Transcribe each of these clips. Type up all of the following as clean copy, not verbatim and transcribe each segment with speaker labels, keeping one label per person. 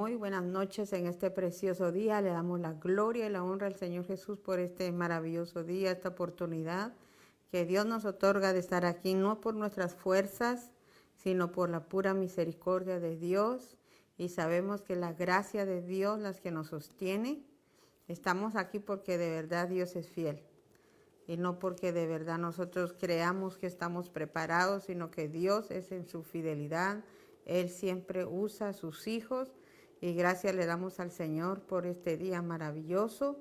Speaker 1: muy buenas noches en este precioso día. Le damos la gloria y la honra al Señor Jesús por este maravilloso día, esta oportunidad que Dios nos otorga de estar aquí, no por nuestras fuerzas, sino por la pura misericordia de Dios. Y sabemos que la gracia de Dios, las que nos sostiene, estamos aquí porque de verdad Dios es fiel. Y no porque de verdad nosotros creamos que estamos preparados, sino que Dios es en su fidelidad. Él siempre usa a sus hijos y gracias le damos al Señor por este día maravilloso.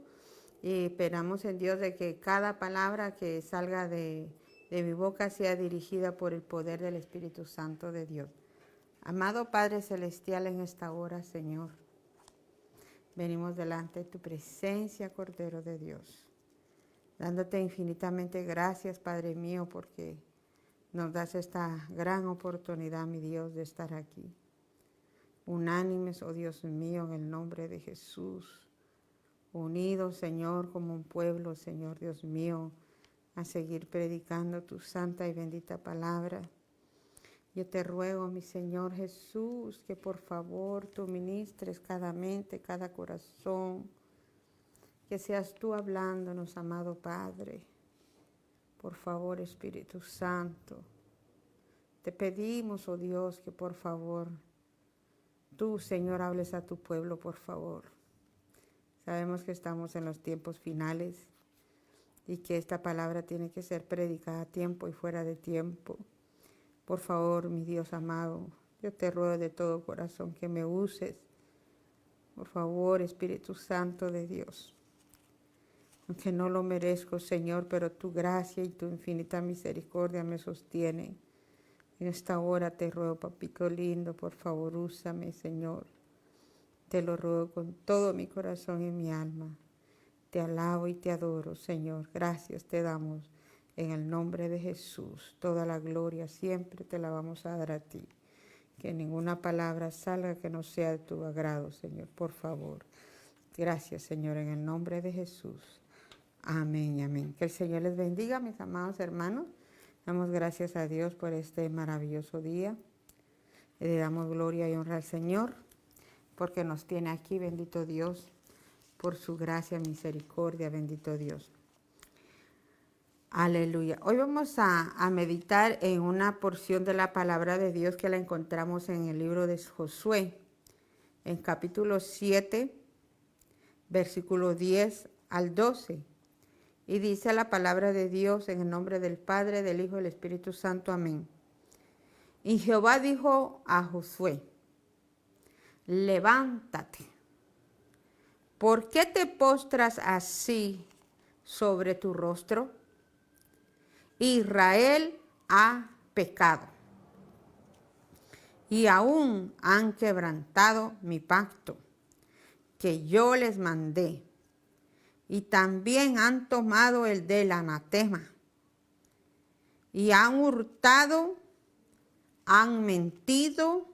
Speaker 1: Y esperamos en Dios de que cada palabra que salga de mi boca sea dirigida por el poder del Espíritu Santo de Dios. Amado Padre Celestial, en esta hora, Señor, venimos delante de tu presencia, Cordero de Dios, dándote infinitamente gracias, Padre mío, porque nos das esta gran oportunidad, mi Dios, de estar aquí. Unánimes, oh Dios mío, en el nombre de Jesús. Unidos, Señor, como un pueblo, Señor Dios mío, a seguir predicando tu santa y bendita palabra. Yo te ruego, mi Señor Jesús, que por favor tú ministres cada mente, cada corazón, que seas tú hablándonos, amado Padre. Por favor, Espíritu Santo, te pedimos, oh Dios, que por favor, tú, Señor, hables a tu pueblo, por favor. Sabemos que estamos en los tiempos finales y que esta palabra tiene que ser predicada a tiempo y fuera de tiempo. Por favor, mi Dios amado, yo te ruego de todo corazón que me uses. Por favor, Espíritu Santo de Dios. Aunque no lo merezco, Señor, pero tu gracia y tu infinita misericordia me sostienen. En esta hora te ruego, papito lindo, por favor, úsame, Señor. Te lo ruego con todo mi corazón y mi alma. Te alabo y te adoro, Señor. Gracias te damos en el nombre de Jesús. Toda la gloria siempre te la vamos a dar a ti. Que ninguna palabra salga que no sea de tu agrado, Señor, por favor. Gracias, Señor, en el nombre de Jesús. Amén, amén. Que el Señor les bendiga, mis amados hermanos. Damos gracias a Dios por este maravilloso día. Le damos gloria y honra al Señor porque nos tiene aquí, bendito Dios, por su gracia y misericordia, bendito Dios. Aleluya. Hoy vamos a meditar en una porción de la palabra de Dios que la encontramos en el libro de Josué, en capítulo 7, versículo 10 al 12. Y dice la palabra de Dios en el nombre del Padre, del Hijo y del Espíritu Santo. Amén. Y Jehová dijo a Josué: levántate. ¿Por qué te postras así sobre tu rostro? Israel ha pecado y aún han quebrantado mi pacto que yo les mandé. Y también han tomado el del anatema, y han hurtado, han mentido,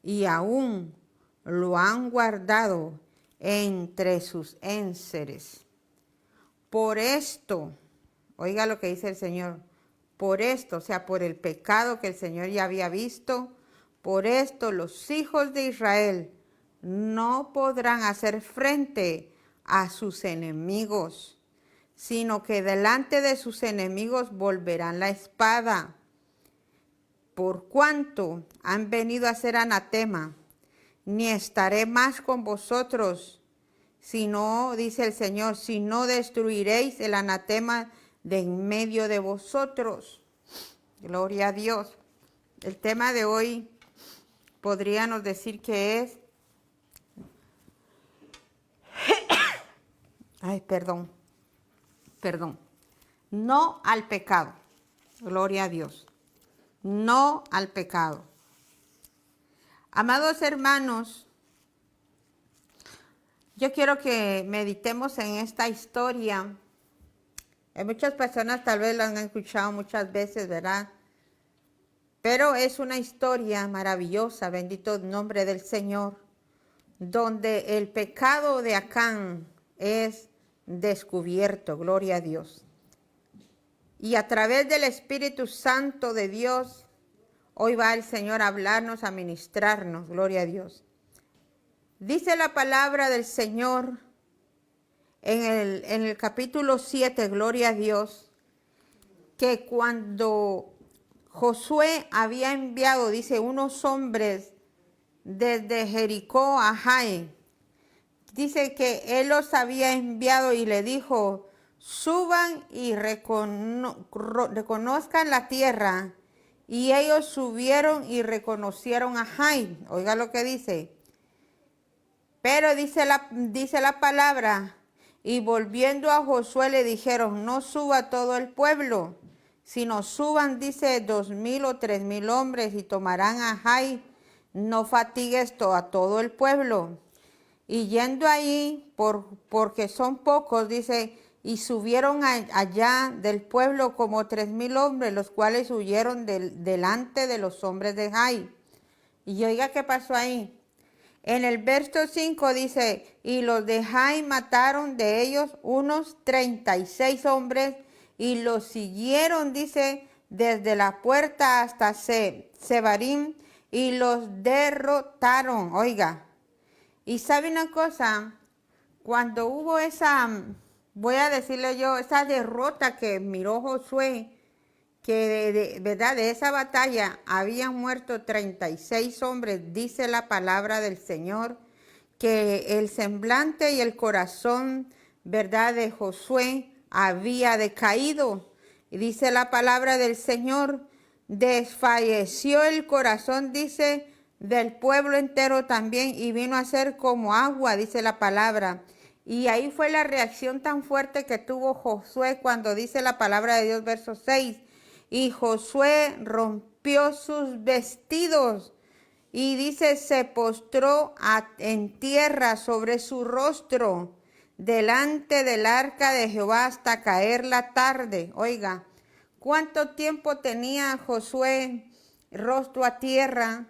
Speaker 1: y aún lo han guardado entre sus enseres. Por esto, oiga lo que dice el Señor, por esto, o sea, por el pecado que el Señor ya había visto, por esto los hijos de Israel no podrán hacer frente a sus enemigos, sino que delante de sus enemigos volverán la espada. Por cuanto han venido a ser anatema, ni estaré más con vosotros, sino, dice el Señor, si no destruiréis el anatema de en medio de vosotros. Gloria a Dios. El tema de hoy podríamos decir que es no al pecado. Gloria a Dios. No al pecado. Amados hermanos, yo quiero que meditemos en esta historia. Muchas personas tal vez la han escuchado muchas veces, ¿verdad? Pero es una historia maravillosa, bendito el nombre del Señor, donde el pecado de Acán es descubierto, gloria a Dios. Y a través del Espíritu Santo de Dios, hoy va el Señor a hablarnos, a ministrarnos, gloria a Dios. Dice la palabra del Señor en el capítulo 7, gloria a Dios, que cuando Josué había enviado, dice, unos hombres desde Jericó a Jai, dice que él los había enviado y le dijo, suban y reconozcan la tierra. Y ellos subieron y reconocieron a Jai. Oiga lo que dice. Pero dice la palabra, y volviendo a Josué le dijeron, no suba todo el pueblo, sino suban, dice, 2,000 o 3,000 hombres y tomarán a Jai. No fatigues a todo el pueblo. Y yendo ahí, porque son pocos, dice, y subieron allá del pueblo como 3,000 hombres, los cuales huyeron delante de los hombres de Jai. Y oiga qué pasó ahí. En el verso 5 dice, y los de Jai mataron de ellos unos 36 hombres y los siguieron, dice, desde la puerta hasta Sebarim y los derrotaron. Oiga, y sabe una cosa, cuando hubo esa, voy a decirle yo, esa derrota que miró Josué, que verdad, de esa batalla habían muerto 36 hombres, dice la palabra del Señor, que el semblante y el corazón, verdad, de Josué había decaído. Y dice la palabra del Señor, desfalleció el corazón, dice, del pueblo entero también, y vino a ser como agua, dice la palabra. Y ahí fue la reacción tan fuerte que tuvo Josué cuando dice la palabra de Dios, verso 6. Y Josué rompió sus vestidos y dice, se postró en tierra sobre su rostro delante del arca de Jehová hasta caer la tarde. Oiga, ¿cuánto tiempo tenía Josué rostro a tierra?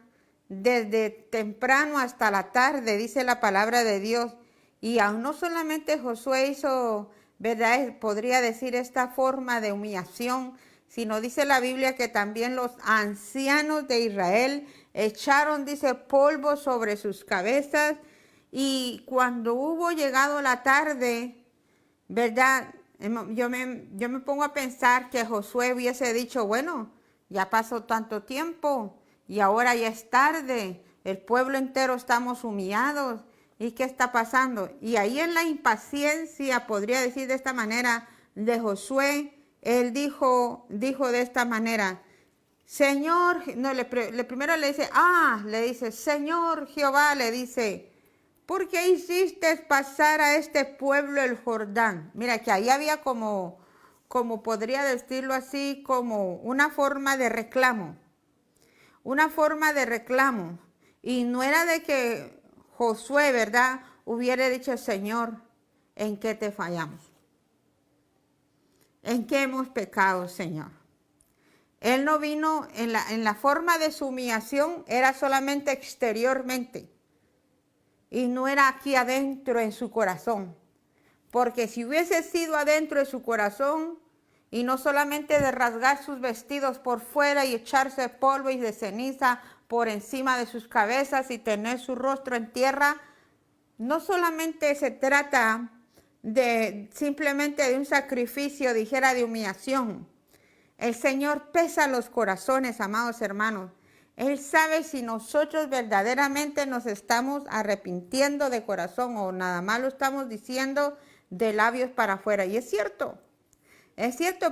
Speaker 1: Desde temprano hasta la tarde, dice la palabra de Dios. Y aún no solamente Josué hizo, ¿verdad? Podría decir esta forma de humillación, sino dice la Biblia que también los ancianos de Israel echaron, dice, polvo sobre sus cabezas. Y cuando hubo llegado la tarde, ¿verdad? Yo me pongo a pensar que Josué hubiese dicho, bueno, ya pasó tanto tiempo y ahora ya es tarde, el pueblo entero estamos humillados. ¿Y qué está pasando? Y ahí en la impaciencia, podría decir de esta manera, de Josué, él dijo de esta manera, Señor, no, primero le dice, Señor Jehová, le dice, ¿por qué hiciste pasar a este pueblo el Jordán? Mira, que ahí había como podría decirlo así, como una forma de reclamo. Y no era de que Josué, ¿verdad?, hubiera dicho, Señor, ¿en qué te fallamos? ¿En qué hemos pecado, Señor? Él no vino en la forma de su humillación, era solamente exteriormente. Y no era aquí adentro en su corazón. Porque si hubiese sido adentro de su corazón, y no solamente de rasgar sus vestidos por fuera y echarse polvo y de ceniza por encima de sus cabezas y tener su rostro en tierra, no solamente se trata de simplemente de un sacrificio, dijera, de humillación. El Señor pesa los corazones, amados hermanos. Él sabe si nosotros verdaderamente nos estamos arrepintiendo de corazón o nada más lo estamos diciendo de labios para afuera. Y es cierto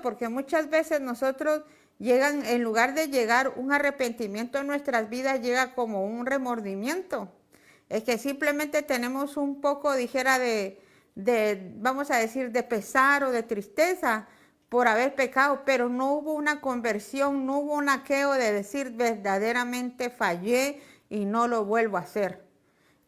Speaker 1: porque muchas veces nosotros llegan, en lugar de llegar un arrepentimiento en nuestras vidas, llega como un remordimiento. Es que simplemente tenemos un poco, dijera, vamos a decir, de pesar o de tristeza por haber pecado, pero no hubo una conversión, no hubo un aqueo de decir verdaderamente fallé y no lo vuelvo a hacer.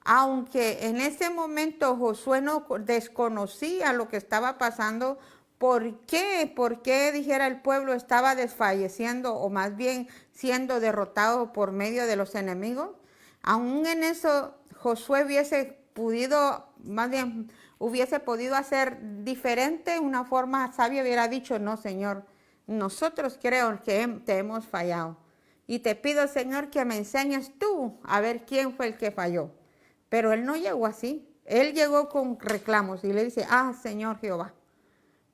Speaker 1: Aunque en ese momento Josué no desconocía lo que estaba pasando, ¿por qué? ¿Por qué, dijera, el pueblo estaba desfalleciendo o más bien siendo derrotado por medio de los enemigos? Aún en eso Josué hubiese podido hacer diferente, una forma sabia, hubiera dicho, no, Señor, nosotros creo que te hemos fallado. Y te pido, Señor, que me enseñes tú a ver quién fue el que falló. Pero él no llegó así. Él llegó con reclamos y le dice, Señor Jehová,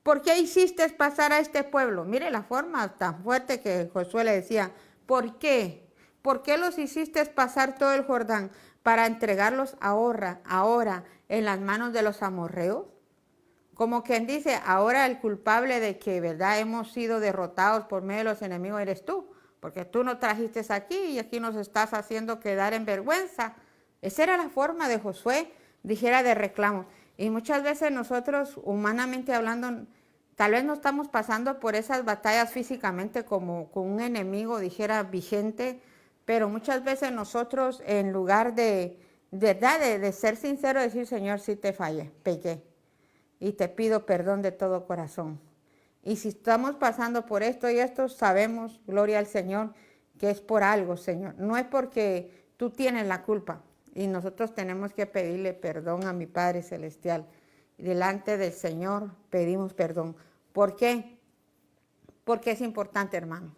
Speaker 1: ¿por qué hiciste pasar a este pueblo? Mire la forma tan fuerte que Josué le decía, ¿por qué? ¿Por qué los hiciste pasar todo el Jordán para entregarlos ahora en las manos de los amorreos? Como quien dice, ahora el culpable de que, ¿verdad?, hemos sido derrotados por medio de los enemigos eres tú, porque tú nos trajiste aquí y aquí nos estás haciendo quedar en vergüenza. Esa era la forma de Josué, dijera, de reclamo. Y muchas veces nosotros, humanamente hablando, tal vez no estamos pasando por esas batallas físicamente como con un enemigo, dijera, vigente, pero muchas veces nosotros, en lugar de ser sincero, decir, Señor, sí te fallé, pequé y te pido perdón de todo corazón. Y si estamos pasando por esto y esto, sabemos, gloria al Señor, que es por algo, Señor. No es porque tú tienes la culpa. Y nosotros tenemos que pedirle perdón a mi Padre Celestial. Y delante del Señor pedimos perdón. ¿Por qué? Porque es importante, hermano.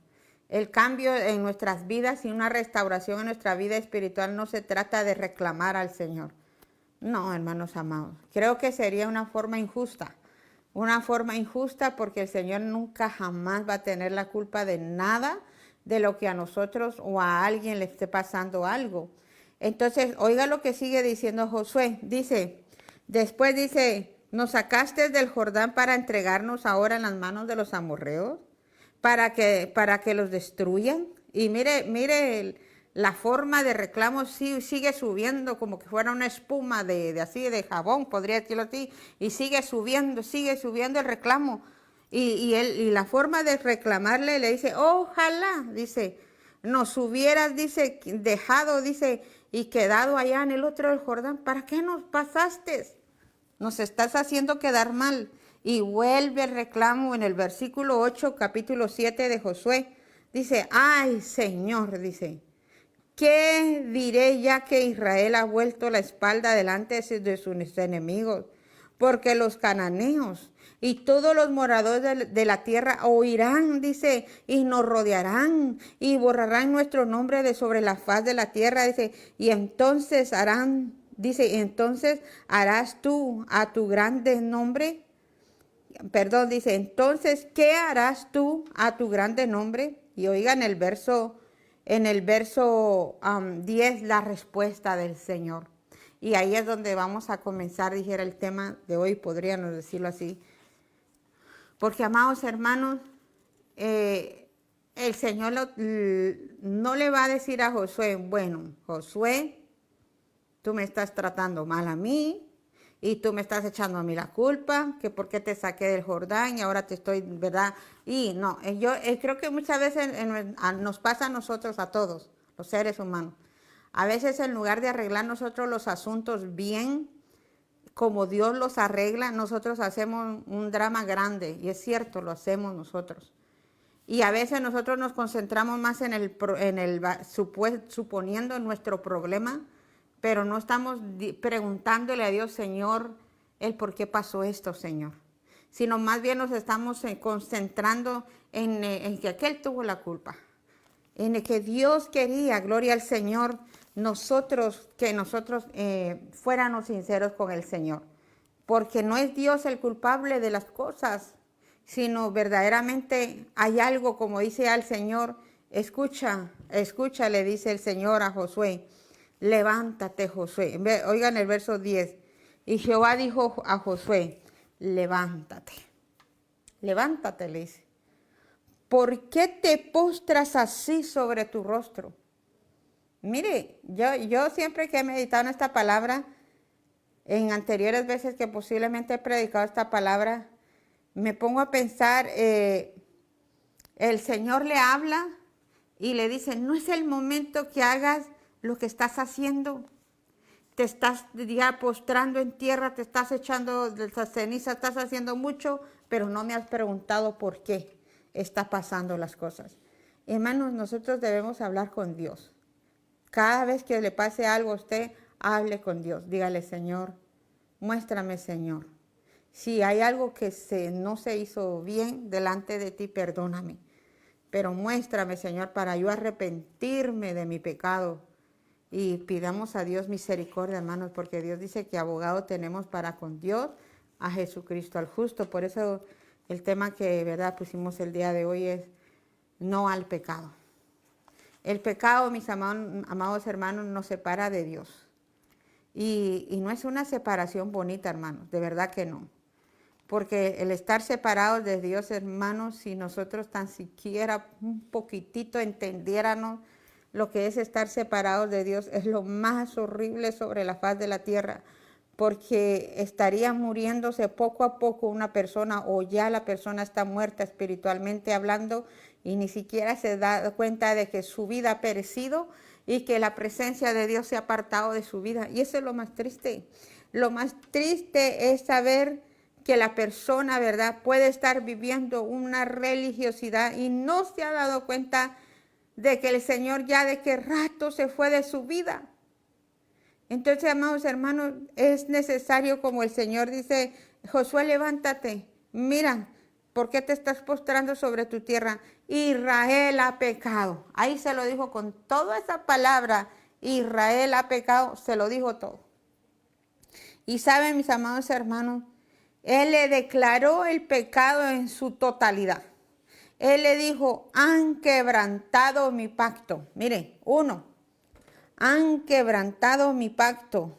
Speaker 1: El cambio en nuestras vidas y una restauración en nuestra vida espiritual no se trata de reclamar al Señor. No, hermanos amados, creo que sería una forma injusta porque el Señor nunca jamás va a tener la culpa de nada de lo que a nosotros o a alguien le esté pasando algo. Entonces, oiga lo que sigue diciendo Josué, después dice, ¿nos sacaste del Jordán para entregarnos ahora en las manos de los amorreos? Para que los destruyan. Y mire la forma de reclamo sigue subiendo como que fuera una espuma así de jabón, podría decirlo así, y sigue subiendo el reclamo. Y la forma de reclamarle le dice, ojalá, dice, nos hubieras, dice, dejado, dice, y quedado allá en el otro del Jordán. ¿Para qué nos pasaste? Nos estás haciendo quedar mal. Y vuelve el reclamo en el versículo 8, capítulo 7 de Josué. Dice, ay, Señor, dice, ¿qué diré ya que Israel ha vuelto la espalda delante de sus enemigos? Porque los cananeos y todos los moradores de la tierra oirán, dice, y nos rodearán y borrarán nuestro nombre de sobre la faz de la tierra, dice, y entonces entonces harás tú a tu grande nombre. Dice, entonces, ¿qué harás tú a tu grande nombre? Y oigan el verso 10, la respuesta del Señor. Y ahí es donde vamos a comenzar, dijera el tema de hoy, podríamos decirlo así. Porque, amados hermanos, el Señor no le va a decir a Josué, bueno, Josué, tú me estás tratando mal a mí, y tú me estás echando a mí la culpa, que por qué te saqué del Jordán y ahora te estoy, ¿verdad? Y no, yo creo que muchas veces nos pasa a nosotros, a todos, los seres humanos. A veces en lugar de arreglar nosotros los asuntos bien, como Dios los arregla, nosotros hacemos un drama grande, y es cierto, lo hacemos nosotros. Y a veces nosotros nos concentramos más suponiendo nuestro problema, pero no estamos preguntándole a Dios, Señor, el por qué pasó esto, Señor. Sino más bien nos estamos concentrando en que aquel tuvo la culpa. En el que Dios quería, gloria al Señor, que nosotros fuéramos sinceros con el Señor. Porque no es Dios el culpable de las cosas, sino verdaderamente hay algo, como dice al Señor, escucha, le dice el Señor a Josué. Levántate, Josué. Oigan el verso 10. Y Jehová dijo a Josué, levántate. Levántate, le dice. ¿Por qué te postras así sobre tu rostro? Mire, yo siempre que he meditado en esta palabra, en anteriores veces que posiblemente he predicado esta palabra, me pongo a pensar, el Señor le habla y le dice, no es el momento que hagas lo que estás haciendo, te estás ya postrando en tierra, te estás echando de esa ceniza, estás haciendo mucho, pero no me has preguntado por qué está pasando las cosas. Hermanos, nosotros debemos hablar con Dios. Cada vez que le pase algo a usted, hable con Dios. Dígale, Señor, muéstrame, Señor. Si hay algo que no se hizo bien delante de ti, perdóname. Pero muéstrame, Señor, para yo arrepentirme de mi pecado y pidamos a Dios misericordia, hermanos, porque Dios dice que abogado tenemos para con Dios, a Jesucristo, al justo. Por eso el tema que, ¿verdad?, pusimos el día de hoy es no al pecado. El pecado, mis amados hermanos, nos separa de Dios. Y no es una separación bonita, hermanos, de verdad que no. Porque el estar separados de Dios, hermanos, si nosotros tan siquiera un poquitito entendiéramos lo que es estar separados de Dios, es lo más horrible sobre la faz de la tierra, porque estaría muriéndose poco a poco una persona, o ya la persona está muerta espiritualmente hablando y ni siquiera se da cuenta de que su vida ha perecido y que la presencia de Dios se ha apartado de su vida. Y eso es lo más triste. Lo más triste es saber que la persona, ¿verdad?, puede estar viviendo una religiosidad y no se ha dado cuenta de que el Señor ya de qué rato se fue de su vida. Entonces, amados hermanos, es necesario, como el Señor dice, Josué, levántate, mira, ¿por qué te estás postrando sobre tu tierra? Israel ha pecado. Ahí se lo dijo con toda esa palabra, Israel ha pecado, se lo dijo todo. Y saben, mis amados hermanos, Él le declaró el pecado en su totalidad. Él le dijo, han quebrantado mi pacto. Miren, han quebrantado mi pacto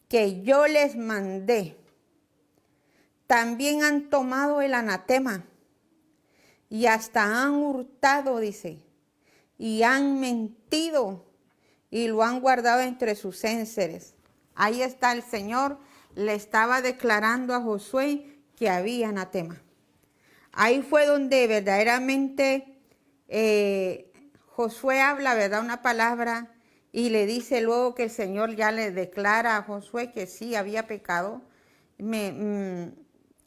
Speaker 1: que yo les mandé. También han tomado el anatema y hasta han hurtado, dice, y han mentido y lo han guardado entre sus enseres. Ahí está el Señor, le estaba declarando a Josué que había anatema. Ahí fue donde verdaderamente Josué habla, ¿verdad?, una palabra, y le dice luego que el Señor ya le declara a Josué que sí había pecado.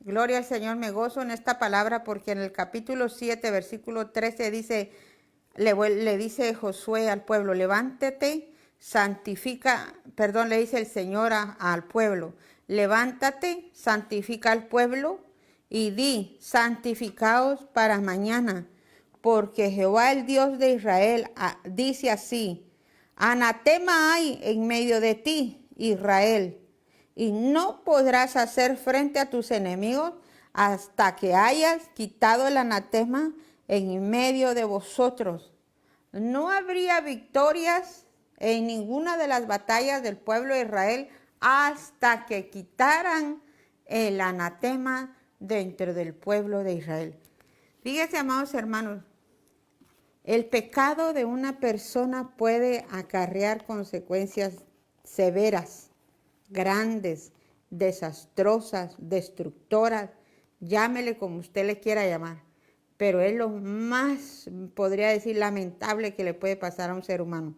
Speaker 1: Gloria al Señor, me gozo en esta palabra porque en el capítulo 7, versículo 13 dice, le dice Josué al pueblo, levántate, le dice el Señor al pueblo, levántate, santifica al pueblo y di, santificaos para mañana, porque Jehová el Dios de Israel dice así, anatema hay en medio de ti, Israel, y no podrás hacer frente a tus enemigos hasta que hayas quitado el anatema en medio de vosotros. No habría victorias en ninguna de las batallas del pueblo de Israel hasta que quitaran el anatema dentro del pueblo de Israel. Fíjense, amados hermanos, el pecado de una persona puede acarrear consecuencias severas, grandes, desastrosas, destructoras, llámele como usted le quiera llamar, pero es lo más, podría decir, lamentable que le puede pasar a un ser humano.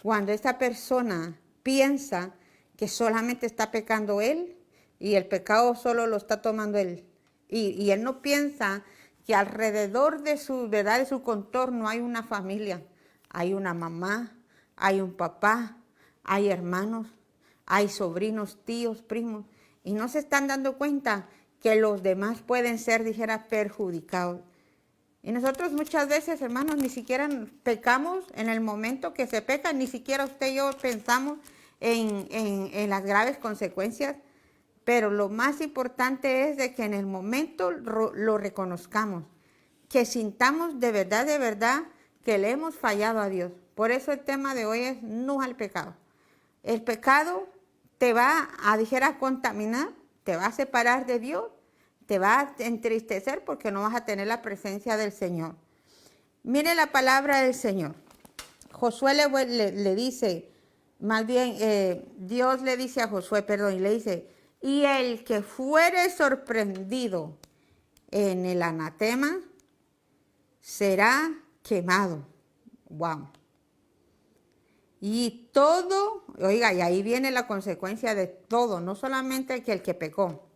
Speaker 1: Cuando esta persona piensa que solamente está pecando él y el pecado solo lo está tomando él, y él no piensa que alrededor de su, ¿verdad?, de su contorno hay una familia, hay una mamá, hay un papá, hay hermanos, hay sobrinos, tíos, primos, y no se están dando cuenta que los demás pueden ser, dijera, perjudicados. Y nosotros muchas veces, hermanos, ni siquiera pecamos en el momento que se peca, ni siquiera usted y yo pensamos en las graves consecuencias, pero lo más importante es de que en el momento lo reconozcamos, que sintamos de verdad, que le hemos fallado a Dios. Por eso el tema de hoy es no al pecado. El pecado te va a, dijera, contaminar, te va a separar de Dios, te va a entristecer porque no vas a tener la presencia del Señor. Mire la palabra del Señor. Josué le dice, más bien Dios le dice a Josué, y le dice, y el que fuere sorprendido en el anatema será quemado. Wow. Y todo, oiga, y ahí viene la consecuencia de todo, no solamente el que pecó.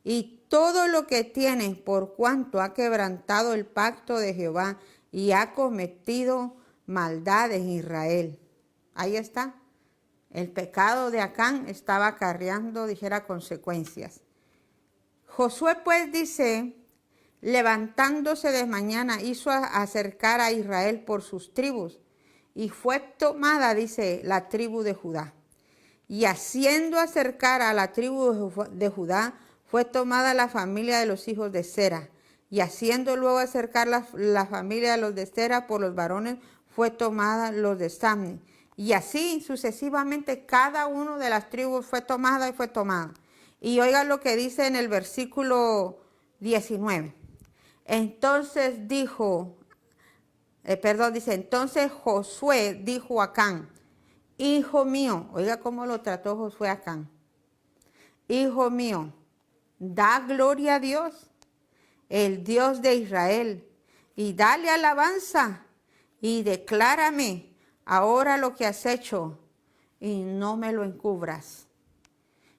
Speaker 1: Y todo lo que tiene por cuanto ha quebrantado el pacto de Jehová y ha cometido maldad en Israel. Ahí está. El pecado de Acán estaba acarreando, dijera, consecuencias. Josué pues dice, levantándose de mañana hizo acercar a Israel por sus tribus y fue tomada, dice, la tribu de Judá. Y haciendo acercar a la tribu de Judá, fue tomada la familia de los hijos de Sera. Y haciendo luego acercar la familia de los de Sera por los varones, fue tomada los de Samni. Y así sucesivamente cada uno de las tribus fue tomada y fue tomada. Y oigan lo que dice en el versículo 19. Entonces entonces Josué dijo a Acán, hijo mío, oiga cómo lo trató Josué a Acán. Hijo mío, da gloria a Dios, el Dios de Israel, y dale alabanza, y declárame ahora lo que has hecho, y no me lo encubras.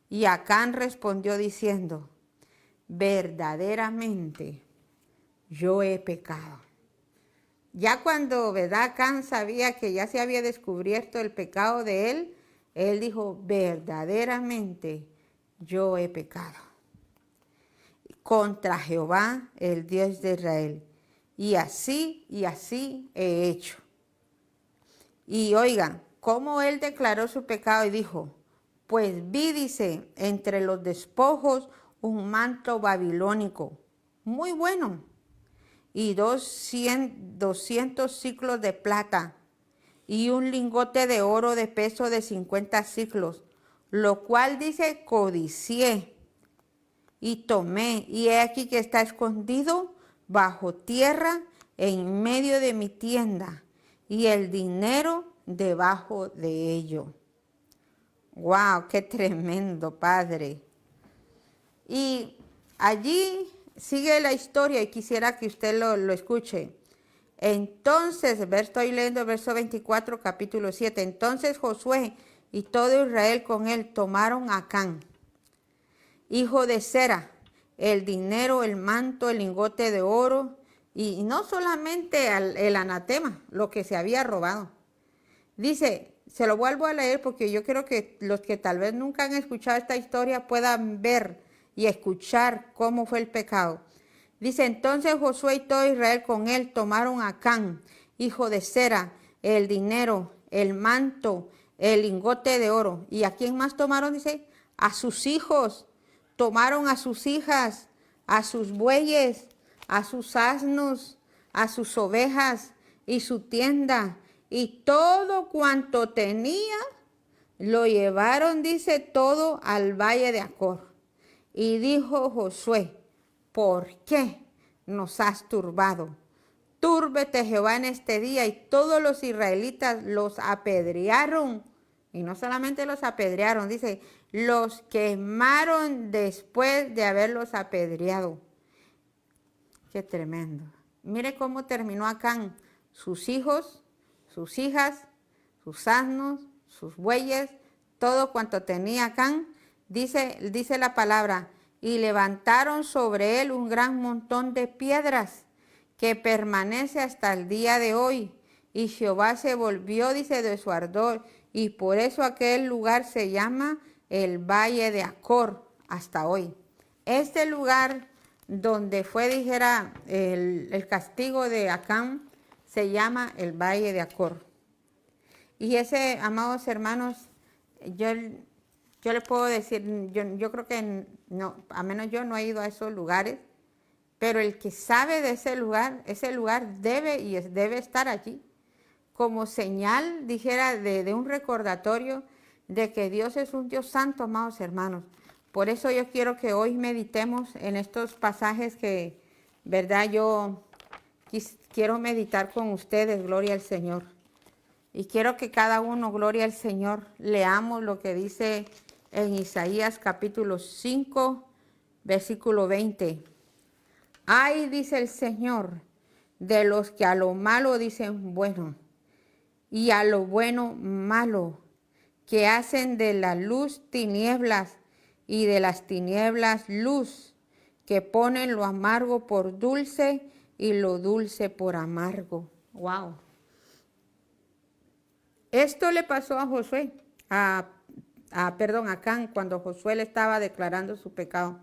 Speaker 1: Y Acán respondió diciendo, verdaderamente yo he pecado. Ya cuando, ¿verdad? Acán sabía que ya se había descubierto el pecado de él dijo, verdaderamente yo he pecado contra Jehová, el Dios de Israel. Y así he hecho. Y oigan, cómo él declaró su pecado y dijo, pues vi, dice, entre los despojos un manto babilónico, muy bueno, y 200 siclos de plata, y un lingote de oro de peso de 50 siclos, lo cual dice, codicié, y tomé, y he aquí que está escondido bajo tierra en medio de mi tienda, y el dinero debajo de ello. ¡Wow! ¡Qué tremendo, Padre! Y allí sigue la historia y quisiera que usted lo escuche. Entonces, estoy leyendo el verso 24, capítulo 7. Entonces Josué y todo Israel con él tomaron a Acán, hijo de Sera, el dinero, el manto, el lingote de oro, y no solamente el anatema, lo que se había robado. Dice, se lo vuelvo a leer porque yo quiero que los que tal vez nunca han escuchado esta historia puedan ver y escuchar cómo fue el pecado. Dice, entonces Josué y todo Israel con él tomaron a Acán, hijo de Sera, el dinero, el manto, el lingote de oro. ¿Y a quién más tomaron? Dice, a sus hijos. Tomaron a sus hijas, a sus bueyes, a sus asnos, a sus ovejas y su tienda. Y todo cuanto tenía, lo llevaron, dice, todo al valle de Acor. Y dijo Josué, ¿por qué nos has turbado? Túrbete Jehová en este día. Y todos los israelitas los apedrearon. Y no solamente los apedrearon, dice, los quemaron después de haberlos apedreado. Qué tremendo. Mire cómo terminó Acán. Sus hijos, sus hijas, sus asnos, sus bueyes, todo cuanto tenía Acán, dice la palabra, y levantaron sobre él un gran montón de piedras que permanece hasta el día de hoy. Y Jehová se volvió, dice, de su ardor, y por eso aquel lugar se llama el Valle de Acor hasta hoy. Este lugar donde fue, dijera, el castigo de Acán, se llama el Valle de Acor. Y ese, amados hermanos, yo le puedo decir, yo creo que no, a menos yo no he ido a esos lugares, pero el que sabe de ese lugar debe estar allí, como señal, dijera, de un recordatorio de que Dios es un Dios santo, amados hermanos. Por eso yo quiero que hoy meditemos en estos pasajes que, verdad, yo quiero meditar con ustedes, gloria al Señor. Y quiero que cada uno, gloria al Señor, leamos lo que dice en Isaías capítulo 5, versículo 20. Ay, dice el Señor, de los que a lo malo dicen bueno, y a lo bueno malo, que hacen de la luz tinieblas y de las tinieblas luz, que ponen lo amargo por dulce y lo dulce por amargo. Wow. Esto le pasó a Josué, a Acán, cuando Josué le estaba declarando su pecado.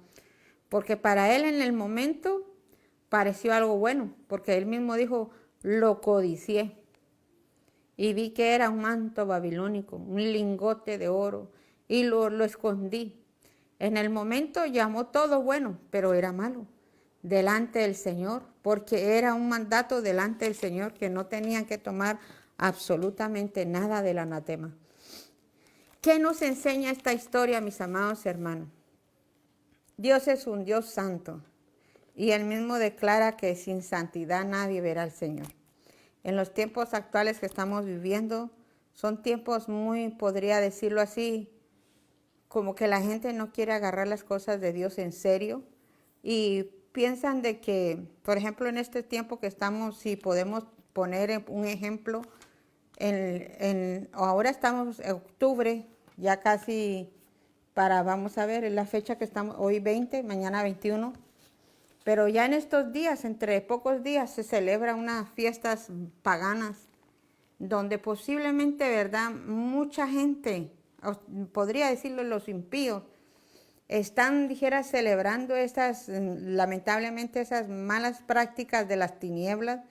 Speaker 1: Porque para él en el momento pareció algo bueno, porque él mismo dijo, lo codicié. y vi que era un manto babilónico, un lingote de oro, y lo escondí. En el momento llamó todo bueno, pero era malo delante del Señor, porque era un mandato delante del Señor que no tenían que tomar absolutamente nada del anatema. ¿Qué nos enseña esta historia, mis amados hermanos? Dios es un Dios santo y Él mismo declara que sin santidad nadie verá al Señor. En los tiempos actuales que estamos viviendo, son tiempos muy, podría decirlo así, como que la gente no quiere agarrar las cosas de Dios en serio y piensan de que, por ejemplo, en este tiempo que estamos, si podemos poner un ejemplo, ahora estamos en octubre, ya casi vamos a ver, es la fecha que estamos, hoy 20, mañana 21, pero ya en estos días, entre pocos días, se celebran unas fiestas paganas, donde posiblemente, ¿verdad?, mucha gente, podría decirlo los impíos, están, dijera, celebrando lamentablemente, esas malas prácticas de las tinieblas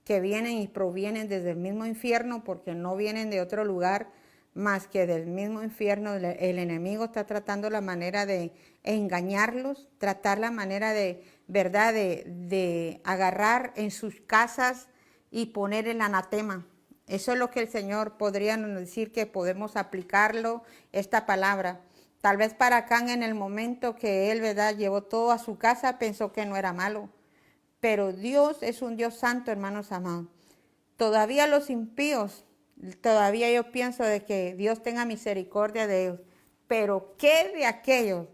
Speaker 1: que vienen y provienen desde el mismo infierno, porque no vienen de otro lugar más que del mismo infierno. El enemigo está tratando la manera de engañarlos, tratar la manera de, ¿verdad?, de agarrar en sus casas y poner el anatema. Eso es lo que el Señor podría decir que podemos aplicarlo, esta palabra. Tal vez para Acán, en el momento que él, ¿verdad?, llevó todo a su casa, pensó que no era malo. Pero Dios es un Dios santo, hermanos amados. Todavía los impíos, todavía yo pienso de que Dios tenga misericordia de ellos. Pero ¿qué de aquellos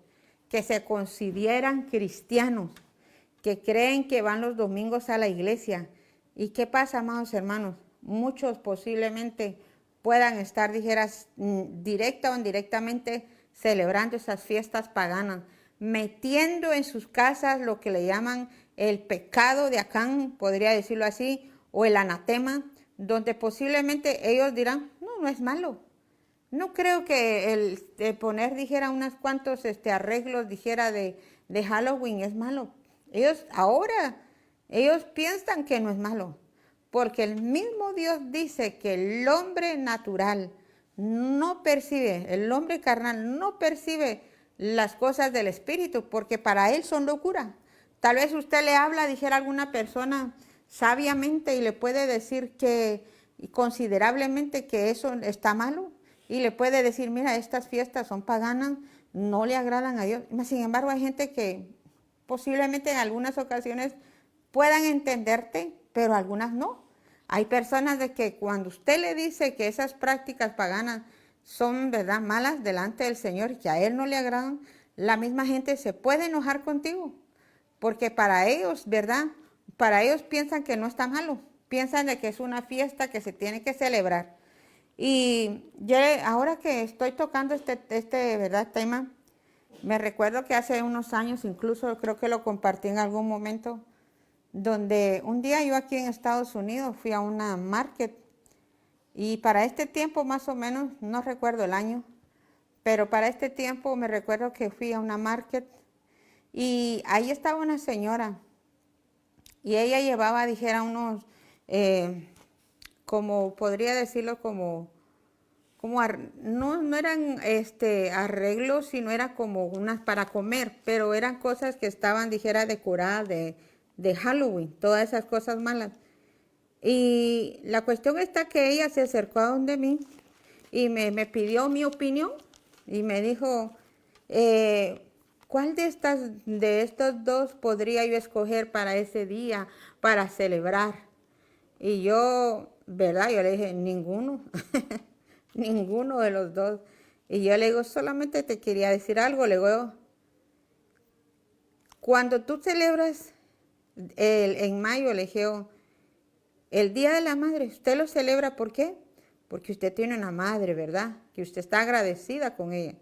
Speaker 1: que se consideran cristianos, que creen que van los domingos a la iglesia? ¿Y qué pasa, amados hermanos? Muchos posiblemente puedan estar, dijeras, directa o indirectamente celebrando esas fiestas paganas, metiendo en sus casas lo que le llaman el pecado de Acán, podría decirlo así, o el anatema, donde posiblemente ellos dirán, no es malo. No creo que el poner, dijera, unos cuantos arreglos, dijera, de Halloween es malo. Ellos piensan que no es malo, porque el mismo Dios dice que el hombre natural no percibe, el hombre carnal no percibe las cosas del Espíritu, porque para él son locura. Tal vez usted le habla, dijera, a alguna persona sabiamente y le puede decir que considerablemente que eso está malo, y le puede decir, mira, estas fiestas son paganas, no le agradan a Dios. Sin embargo, hay gente que posiblemente en algunas ocasiones puedan entenderte, pero algunas no. Hay personas de que cuando usted le dice que esas prácticas paganas son, ¿verdad?, malas delante del Señor y que a Él no le agradan, la misma gente se puede enojar contigo, porque para ellos, ¿verdad?, para ellos piensan que no está malo, piensan de que es una fiesta que se tiene que celebrar. Y yo, ahora que estoy tocando ¿verdad?, tema, me recuerdo que hace unos años, incluso creo que lo compartí en algún momento, donde un día yo aquí en Estados Unidos fui a una market, y para este tiempo más o menos, no recuerdo el año, pero para este tiempo me recuerdo que fui a una market y ahí estaba una señora y ella llevaba, dijera, unos, como podría decirlo, no eran arreglos, sino era como unas para comer, pero eran cosas que estaban, dijera, decoradas de Halloween, todas esas cosas malas. Y la cuestión está que ella se acercó a donde mí y me pidió mi opinión y me dijo, ¿cuál de estos dos podría yo escoger para ese día, para celebrar? Y yo, ¿verdad? Yo le dije, ninguno, ninguno de los dos. Y yo le digo, solamente te quería decir algo. Le digo, cuando tú celebras en mayo, le dije, el Día de la Madre, ¿usted lo celebra por qué? Porque usted tiene una madre, ¿verdad? Que usted está agradecida con ella.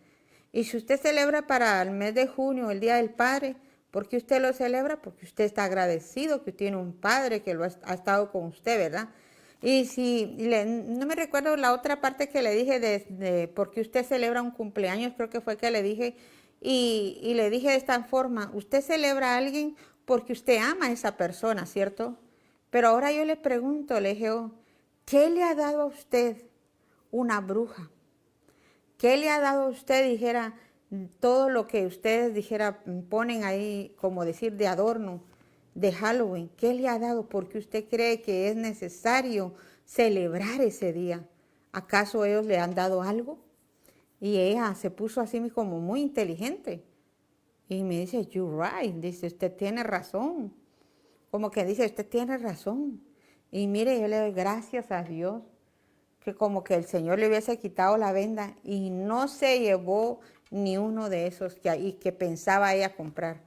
Speaker 1: Y si usted celebra para el mes de junio, el Día del Padre, ¿por qué usted lo celebra? Porque usted está agradecido que tiene un padre que ha estado con usted, ¿verdad? Y no me recuerdo la otra parte que le dije de por qué usted celebra un cumpleaños, creo que fue que le dije, y le dije de esta forma, usted celebra a alguien porque usted ama a esa persona, ¿cierto? Pero ahora yo le pregunto, le dije, ¿Qué le ha dado a usted una bruja? ¿Qué le ha dado a usted, dijera, todo lo que ustedes, dijera, ponen ahí, como decir, de adorno, de Halloween? ¿Qué le ha dado? Porque usted cree que es necesario celebrar ese día. ¿Acaso ellos le han dado algo? Y ella se puso así como muy inteligente. Y me dice, you're right. Dice, usted tiene razón. Como que dice, usted tiene razón. Y mire, yo le doy gracias a Dios que como que el Señor le hubiese quitado la venda y no se llevó ni uno de esos que pensaba ella comprar.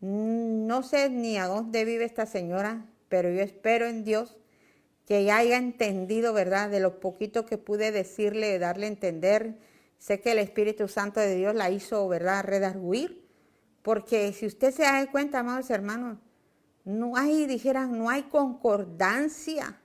Speaker 1: No sé ni a dónde vive esta señora, pero yo espero en Dios que ella haya entendido, ¿verdad? De lo poquito que pude decirle, darle a entender. Sé que el Espíritu Santo de Dios la hizo, ¿verdad?, redarguir. Porque si usted se da cuenta, amados hermanos, no hay, dijeran, no hay concordancia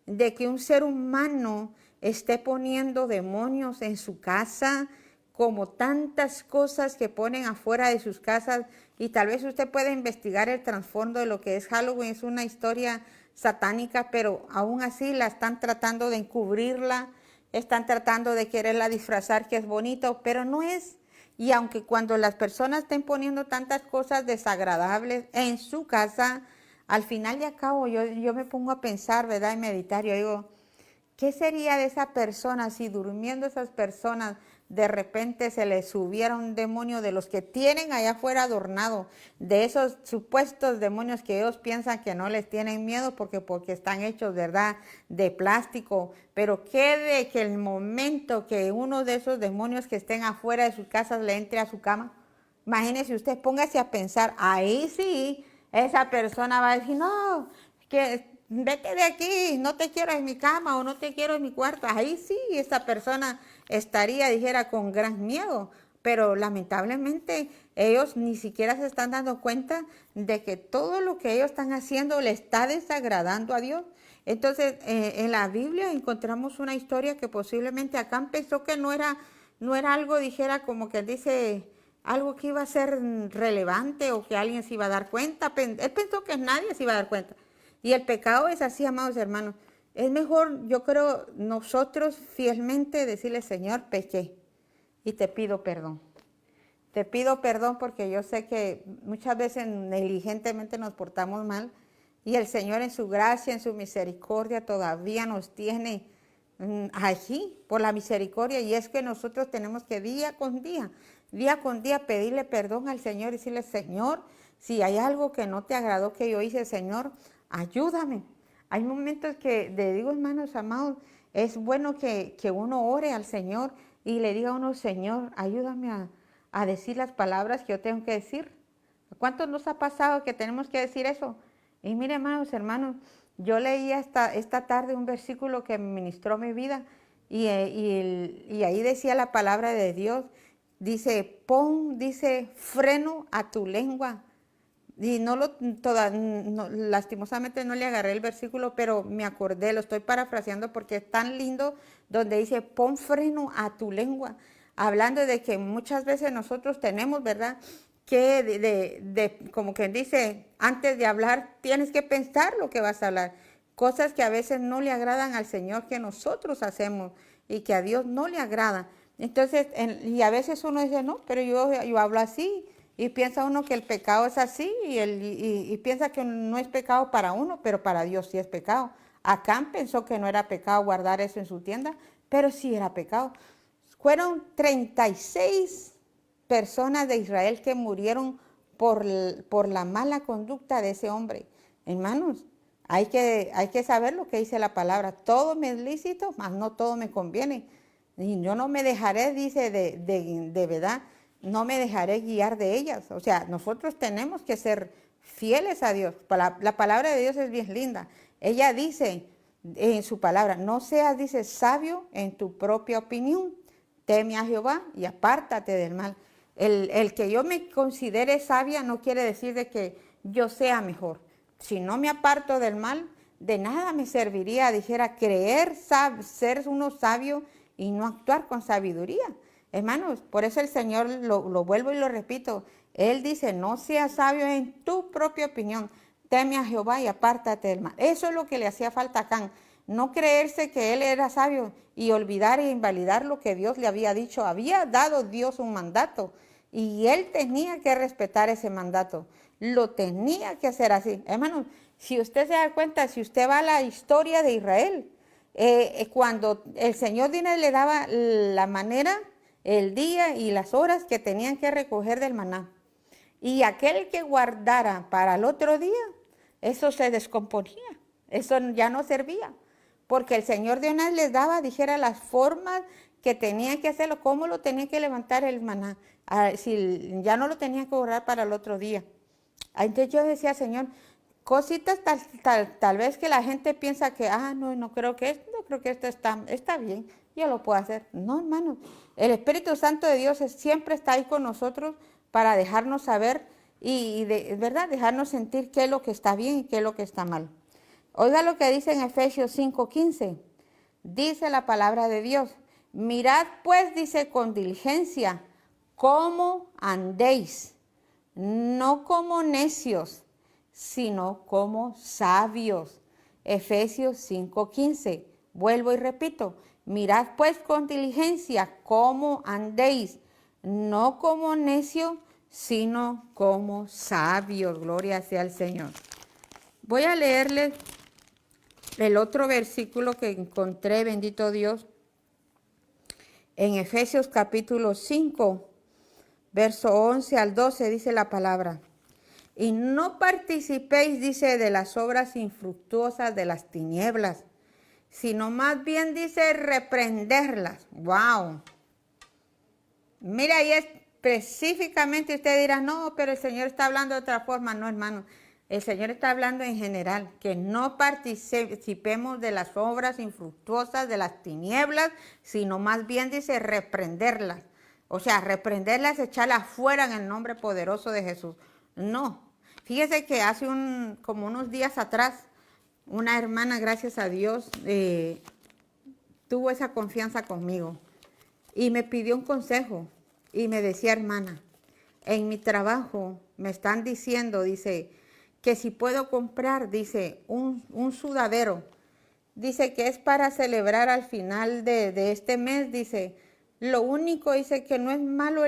Speaker 1: de que un ser humano esté poniendo demonios en su casa, como tantas cosas que ponen afuera de sus casas. Y tal vez usted pueda investigar el trasfondo de lo que es Halloween. Es una historia satánica, pero aún así la están tratando de encubrirla, están tratando de quererla disfrazar que es bonito, pero no es. Y aunque cuando las personas estén poniendo tantas cosas desagradables en su casa, al final de cabo yo me pongo a pensar, ¿verdad? Y meditar, yo digo, ¿qué sería de esa persona si durmiendo esas personas de repente se les subiera un demonio de los que tienen allá afuera adornado, de esos supuestos demonios que ellos piensan que no les tienen miedo porque están hechos, ¿verdad?, de plástico? Pero qué de que el momento que uno de esos demonios que estén afuera de sus casas le entre a su cama, imagínese usted, póngase a pensar, ahí sí, esa persona va a decir, no, que vete de aquí, no te quiero en mi cama o no te quiero en mi cuarto. Ahí sí, esa persona estaría, dijera, con gran miedo. Pero lamentablemente ellos ni siquiera se están dando cuenta de que todo lo que ellos están haciendo le está desagradando a Dios. Entonces, en la Biblia encontramos una historia que posiblemente Acán pensó que no era algo, dijera, como que dice, algo que iba a ser relevante o que alguien se iba a dar cuenta. Él pensó que nadie se iba a dar cuenta. Y el pecado es así, amados hermanos. Es mejor, yo creo, nosotros fielmente decirle, Señor, pequé y te pido perdón. Te pido perdón porque yo sé que muchas veces negligentemente nos portamos mal y el Señor en su gracia, en su misericordia todavía nos tiene allí por la misericordia, y es que nosotros tenemos que día con día pedirle perdón al Señor y decirle, Señor, si hay algo que no te agradó que yo hice, Señor, ayúdame. Hay momentos que, le digo, hermanos amados, es bueno que uno ore al Señor y le diga a uno, Señor, ayúdame a decir las palabras que yo tengo que decir. ¿A cuántos nos ha pasado que tenemos que decir eso? Y mire, hermanos, yo leí esta tarde un versículo que ministró mi vida y ahí decía la palabra de Dios, dice, dice, freno a tu lengua. Y lastimosamente no le agarré el versículo, pero me acordé, lo estoy parafraseando porque es tan lindo, donde dice, pon freno a tu lengua, hablando de que muchas veces nosotros tenemos, ¿verdad?, que como quien dice, antes de hablar tienes que pensar lo que vas a hablar, cosas que a veces no le agradan al Señor que nosotros hacemos y que a Dios no le agrada. Entonces, y a veces uno dice, no, pero yo hablo así. Y piensa uno que el pecado es así y piensa que no es pecado para uno, pero para Dios sí es pecado. Acán pensó que no era pecado guardar eso en su tienda, pero sí era pecado. Fueron 36 personas de Israel que murieron por la mala conducta de ese hombre. Hermanos, hay que saber lo que dice la palabra. Todo me es lícito, mas no todo me conviene. Y yo no me dejaré, dice, de verdad, no me dejaré guiar de ellas. O sea, nosotros tenemos que ser fieles a Dios. La palabra de Dios es bien linda. Ella dice en su palabra, no seas, dice, sabio en tu propia opinión. Teme a Jehová y apártate del mal. El que yo me considere sabia no quiere decir de que yo sea mejor. Si no me aparto del mal, de nada me serviría, dijera, creer ser uno sabio y no actuar con sabiduría. Hermanos, por eso el Señor, lo vuelvo y lo repito, Él dice, no seas sabio en tu propia opinión, teme a Jehová y apártate del mal. Eso es lo que le hacía falta a Acán. No creerse que él era sabio y olvidar e invalidar lo que Dios le había dicho. Había dado Dios un mandato y él tenía que respetar ese mandato. Lo tenía que hacer así. Hermano, si usted se da cuenta, si usted va a la historia de Israel, cuando el Señor le daba la manera, el día y las horas que tenían que recoger del maná. Y aquel que guardara para el otro día, eso se descomponía, eso ya no servía. Porque el Señor de una vez les daba, dijera, las formas que tenían que hacerlo, cómo lo tenían que levantar el maná, si ya no lo tenían que guardar para el otro día. Entonces yo decía, Señor, cositas tal vez que la gente piensa que, no creo que esto está bien, yo lo puedo hacer. No, hermano, el Espíritu Santo de Dios siempre está ahí con nosotros para dejarnos saber y de verdad, dejarnos sentir qué es lo que está bien y qué es lo que está mal. Oiga lo que dice en Efesios 5:15. Dice la palabra de Dios. Mirad pues, dice, con diligencia, cómo andéis, no como necios, sino como sabios. Efesios 5:15. Vuelvo y repito. Mirad pues con diligencia cómo andéis, no como necios, sino como sabios. Gloria sea al Señor. Voy a leerles el otro versículo que encontré, bendito Dios, en Efesios capítulo 5, verso 11 al 12, dice la palabra. Y no participéis, dice, de las obras infructuosas de las tinieblas, sino más bien, dice, reprenderlas. ¡Wow! Mira, ahí específicamente usted dirá, no, pero el Señor está hablando de otra forma. No, hermano. El Señor está hablando en general, que no participemos de las obras infructuosas de las tinieblas, sino más bien dice reprenderlas. O sea, reprenderlas, echarlas fuera en el nombre poderoso de Jesús. No. Fíjese que hace como unos días atrás, una hermana, gracias a Dios, tuvo esa confianza conmigo y me pidió un consejo y me decía, hermana, en mi trabajo me están diciendo, dice, que si puedo comprar, dice, un sudadero, dice que es para celebrar al final de este mes, dice, lo único, dice, que no es malo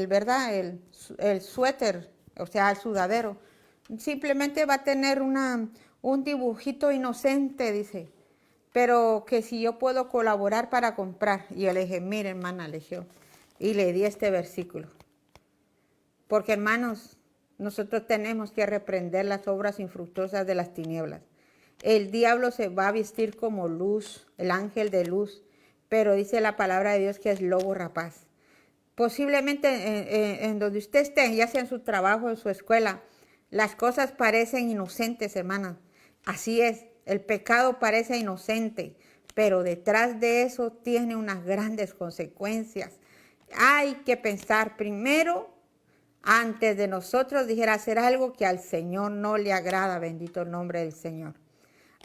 Speaker 1: ¿verdad? El suéter, o sea, el sudadero, simplemente va a tener un dibujito inocente, dice, pero que si yo puedo colaborar para comprar. Y yo le dije, mire, hermana, le dije, y le di este versículo. Porque, hermanos, nosotros tenemos que reprender las obras infructuosas de las tinieblas. El diablo se va a vestir como luz, el ángel de luz, pero dice la palabra de Dios que es lobo rapaz. Posiblemente en donde usted esté, ya sea en su trabajo, en su escuela, las cosas parecen inocentes, hermanas. Así es, el pecado parece inocente, pero detrás de eso tiene unas grandes consecuencias. Hay que pensar primero, antes de nosotros, dijera, hacer algo que al Señor no le agrada, bendito el nombre del Señor.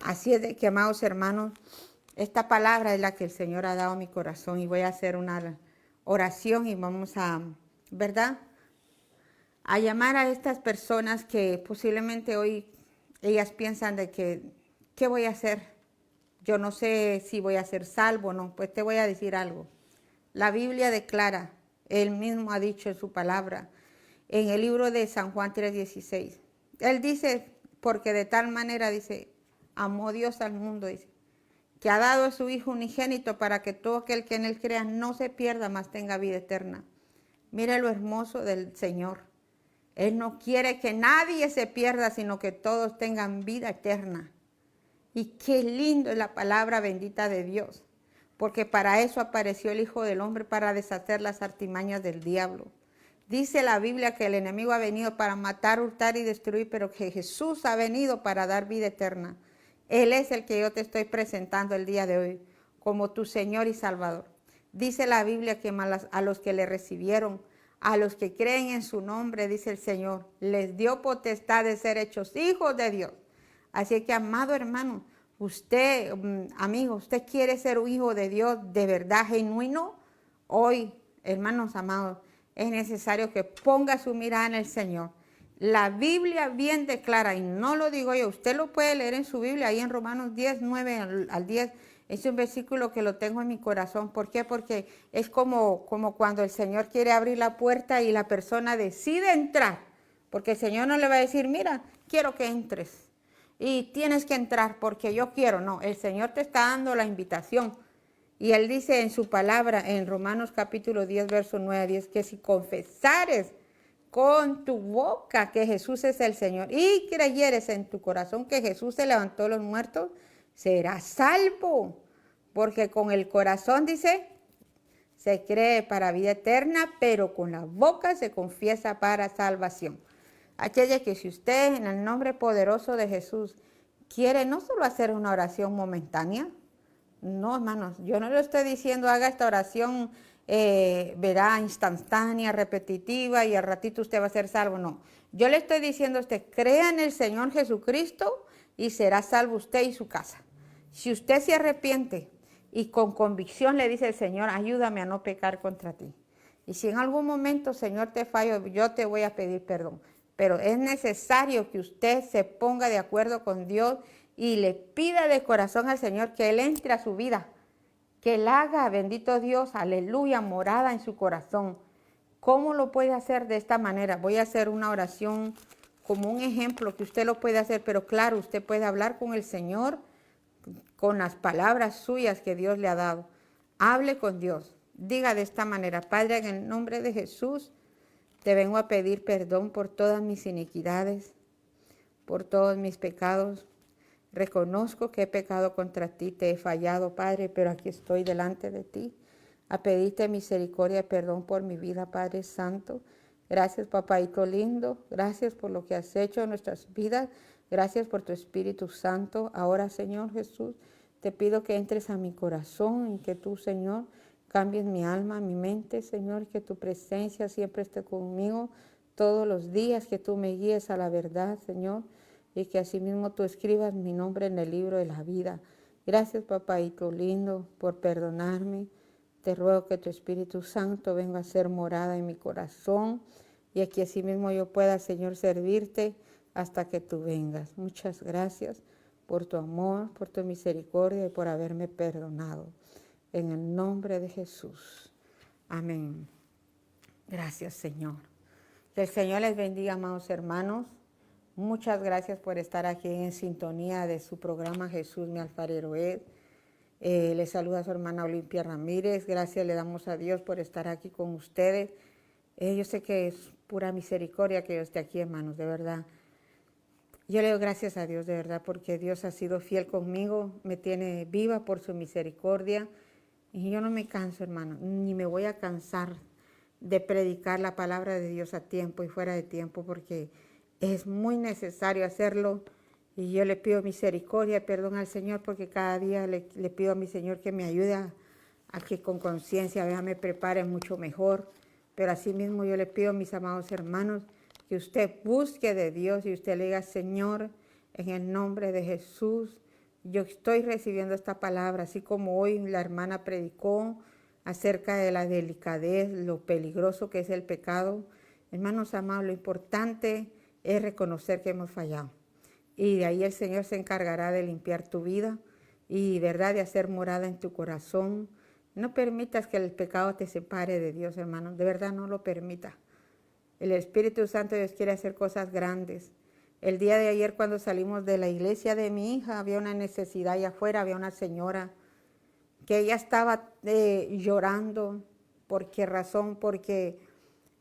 Speaker 1: Así es de que, amados hermanos, esta palabra es la que el Señor ha dado a mi corazón y voy a hacer una oración y vamos a, ¿verdad?, a llamar a estas personas que posiblemente hoy ellas piensan de que, ¿qué voy a hacer? Yo no sé si voy a ser salvo o no. Pues te voy a decir algo. La Biblia declara, Él mismo ha dicho en su palabra, en el libro de San Juan 3:16. Él dice, porque de tal manera, dice, amó Dios al mundo, dice, que ha dado a su Hijo unigénito para que todo aquel que en Él crea no se pierda, mas tenga vida eterna. Mire lo hermoso del Señor. Él no quiere que nadie se pierda, sino que todos tengan vida eterna. Y qué lindo es la palabra bendita de Dios, porque para eso apareció el Hijo del Hombre, para deshacer las artimañas del diablo. Dice la Biblia que el enemigo ha venido para matar, hurtar y destruir, pero que Jesús ha venido para dar vida eterna. Él es el que yo te estoy presentando el día de hoy como tu Señor y Salvador. Dice la Biblia que a los que le recibieron, a los que creen en su nombre, dice el Señor, les dio potestad de ser hechos hijos de Dios. Así que, amado hermano, usted, amigo, usted quiere ser un hijo de Dios de verdad genuino. Hoy, hermanos amados, es necesario que ponga su mirada en el Señor, La Biblia bien declara, y no lo digo yo, usted lo puede leer en su Biblia, ahí en Romanos 10, 9 al 10. Es un versículo que lo tengo en mi corazón. ¿Por qué? Porque es como cuando el Señor quiere abrir la puerta y la persona decide entrar. Porque el Señor no le va a decir, mira, quiero que entres. Y tienes que entrar porque yo quiero. No, el Señor te está dando la invitación. Y Él dice en su palabra, en Romanos capítulo 10, verso 9 a 10, que si confesares con tu boca que Jesús es el Señor y creyeres en tu corazón que Jesús se levantó de los muertos, serás salvo. Porque con el corazón, dice, se cree para vida eterna, pero con la boca se confiesa para salvación. Aquella que si usted en el nombre poderoso de Jesús quiere no solo hacer una oración momentánea, no, hermanos, yo no le estoy diciendo haga esta oración, verá, instantánea, repetitiva y al ratito usted va a ser salvo. No, yo le estoy diciendo a usted, crea en el Señor Jesucristo y será salvo usted y su casa. Si usted se arrepiente y con convicción le dice al Señor, ayúdame a no pecar contra ti. Y si en algún momento, Señor, te fallo, yo te voy a pedir perdón. Pero es necesario que usted se ponga de acuerdo con Dios y le pida de corazón al Señor que Él entre a su vida, que Él haga, bendito Dios, aleluya, morada en su corazón. ¿Cómo lo puede hacer de esta manera? Voy a hacer una oración como un ejemplo que usted lo puede hacer, pero claro, usted puede hablar con el Señor con las palabras suyas que Dios le ha dado. Hable con Dios. Diga de esta manera, Padre, en el nombre de Jesús, te vengo a pedir perdón por todas mis iniquidades, por todos mis pecados. Reconozco que he pecado contra ti, te he fallado, Padre, pero aquí estoy delante de ti a pedirte misericordia y perdón por mi vida, Padre Santo. Gracias, papaito lindo. Gracias por lo que has hecho en nuestras vidas. Gracias por tu Espíritu Santo. Ahora, Señor Jesús, te pido que entres a mi corazón y que tú, Señor, cambies mi alma, mi mente, Señor, que tu presencia siempre esté conmigo todos los días, que tú me guíes a la verdad, Señor, y que asimismo tú escribas mi nombre en el libro de la vida. Gracias, papaito lindo, por perdonarme. Te ruego que tu Espíritu Santo venga a ser morada en mi corazón y que asimismo yo pueda, Señor, servirte hasta que tú vengas. Muchas gracias por tu amor, por tu misericordia y por haberme perdonado. En el nombre de Jesús. Amén. Gracias, Señor. Que el Señor les bendiga, amados hermanos. Muchas gracias por estar aquí en sintonía de su programa Jesús, mi alfarero es. Les saluda su hermana Olimpia Ramírez. Gracias le damos a Dios por estar aquí con ustedes. Yo sé que es pura misericordia que yo esté aquí, hermanos, de verdad. Yo le doy gracias a Dios, de verdad, porque Dios ha sido fiel conmigo, me tiene viva por su misericordia. Y yo no me canso, hermano, ni me voy a cansar de predicar la palabra de Dios a tiempo y fuera de tiempo, porque es muy necesario hacerlo. Y yo le pido misericordia, perdón al Señor, porque cada día le pido a mi Señor que me ayude a que con conciencia me prepare mucho mejor. Pero asimismo yo le pido a mis amados hermanos que usted busque de Dios y usted le diga, Señor, en el nombre de Jesús, yo estoy recibiendo esta palabra, así como hoy la hermana predicó acerca de la delicadez, lo peligroso que es el pecado. Hermanos amados, lo importante es reconocer que hemos fallado. Y de ahí el Señor se encargará de limpiar tu vida y, verdad, de hacer morada en tu corazón. No permitas que el pecado te separe de Dios, hermano. De verdad, no lo permita. El Espíritu Santo de Dios quiere hacer cosas grandes. El día de ayer, cuando salimos de la iglesia de mi hija, había una necesidad allá afuera, había una señora que ella estaba llorando. ¿Por qué razón? Porque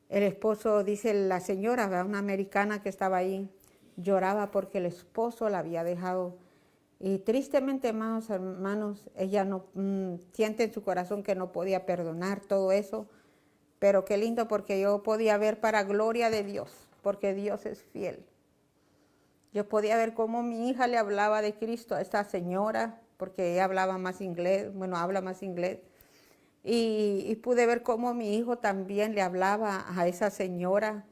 Speaker 1: el esposo, dice la señora, una americana que estaba ahí, lloraba porque el esposo la había dejado. Y tristemente, hermanos, ella no siente en su corazón que no podía perdonar todo eso. Pero qué lindo, porque yo podía ver para gloria de Dios, porque Dios es fiel. Yo podía ver cómo mi hija le hablaba de Cristo a esta señora, porque ella hablaba más inglés, habla más inglés. Y pude ver cómo mi hijo también le hablaba a esa señora.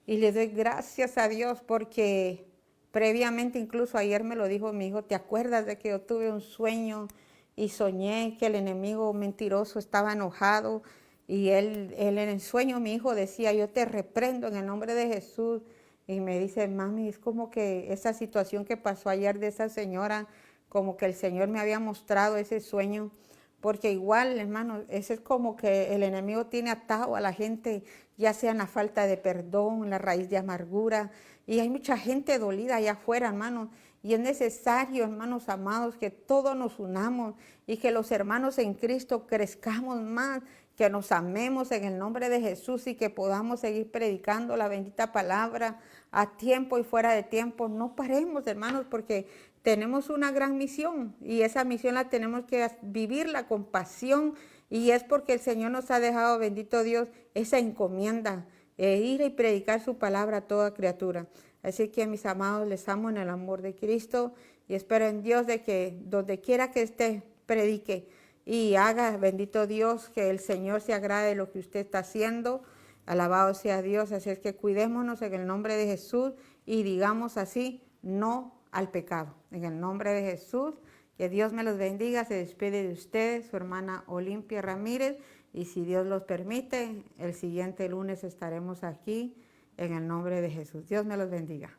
Speaker 1: Y le doy gracias a Dios porque previamente, incluso ayer me lo dijo mi hijo, ¿te acuerdas de que yo tuve un sueño y soñé que el enemigo mentiroso estaba enojado? Y él en el sueño, mi hijo decía, yo te reprendo en el nombre de Jesús y me dice, mami, es como que esa situación que pasó ayer de esa señora, como que el Señor me había mostrado ese sueño, porque igual, hermano, ese es como que el enemigo tiene atado a la gente, ya sea en la falta de perdón, la raíz de amargura, y hay mucha gente dolida allá afuera, hermano, y es necesario, hermanos amados, que todos nos unamos y que los hermanos en Cristo crezcamos más, que nos amemos en el nombre de Jesús y que podamos seguir predicando la bendita palabra a tiempo y fuera de tiempo. No paremos, hermanos, porque tenemos una gran misión y esa misión la tenemos que vivirla con pasión, y es porque el Señor nos ha dejado, bendito Dios, esa encomienda, ir y predicar su palabra a toda criatura. Así que, mis amados, les amo en el amor de Cristo y espero en Dios de que donde quiera que esté, predique y haga, bendito Dios, que el Señor se agrade de lo que usted está haciendo. Alabado sea Dios. Así es que cuidémonos en el nombre de Jesús y digamos así, no al pecado. En el nombre de Jesús, que Dios me los bendiga. Se despide de ustedes su hermana Olimpia Ramírez, y si Dios los permite, el siguiente lunes estaremos aquí en el nombre de Jesús. Dios me los bendiga.